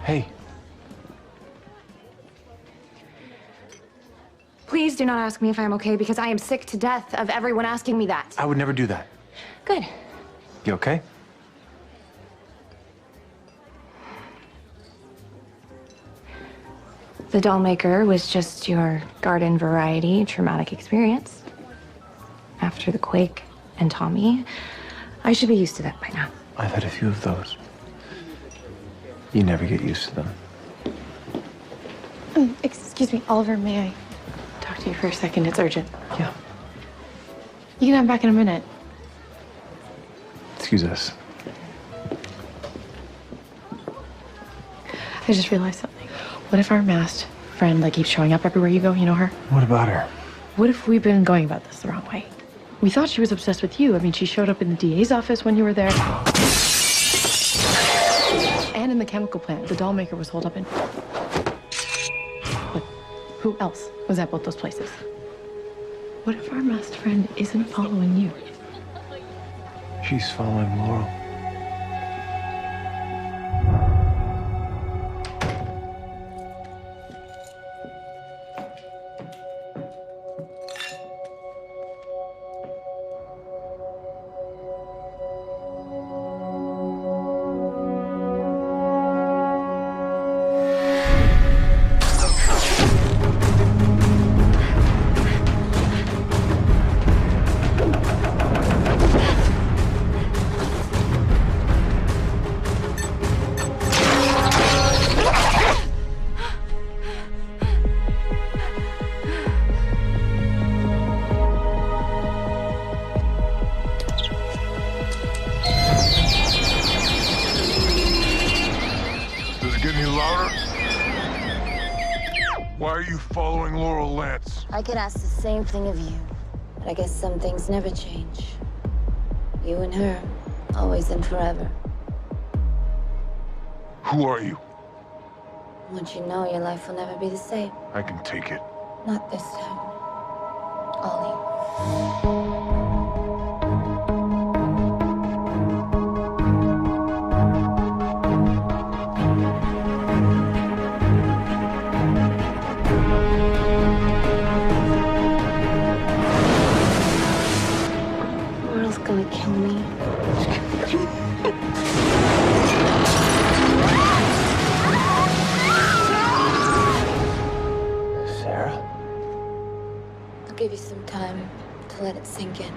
Hey. Please do not ask me if I am okay, because I am sick to death of everyone asking me that. I would never do that. Good. You okay? The doll maker was just your garden variety traumatic experience. After the quake and Tommy, I should be used to that by now. I've had a few of those. You never get used to them. Excuse me, Oliver, may I talk to you for a second? It's urgent. Yeah. You can have back in a minute. Excuse us. I just realized something. What if our masked friend keeps showing up everywhere you go? You know her? What about her? What if we've been going about this the wrong way? We thought she was obsessed with you. I mean, she showed up in the DA's office when you were there. And in the chemical plant the doll maker was holed up in. But who else was at both those places? What if our masked friend isn't following you? She's following Laurel. Why are you following Laurel Lance? I could ask the same thing of you, but I guess some things never change. You and her, always and forever. Who are you? Once you know, your life will never be the same. I can take it. Not this time. Ollie. Laurel's gonna kill me. Sarah? I'll give you some time to let it sink in.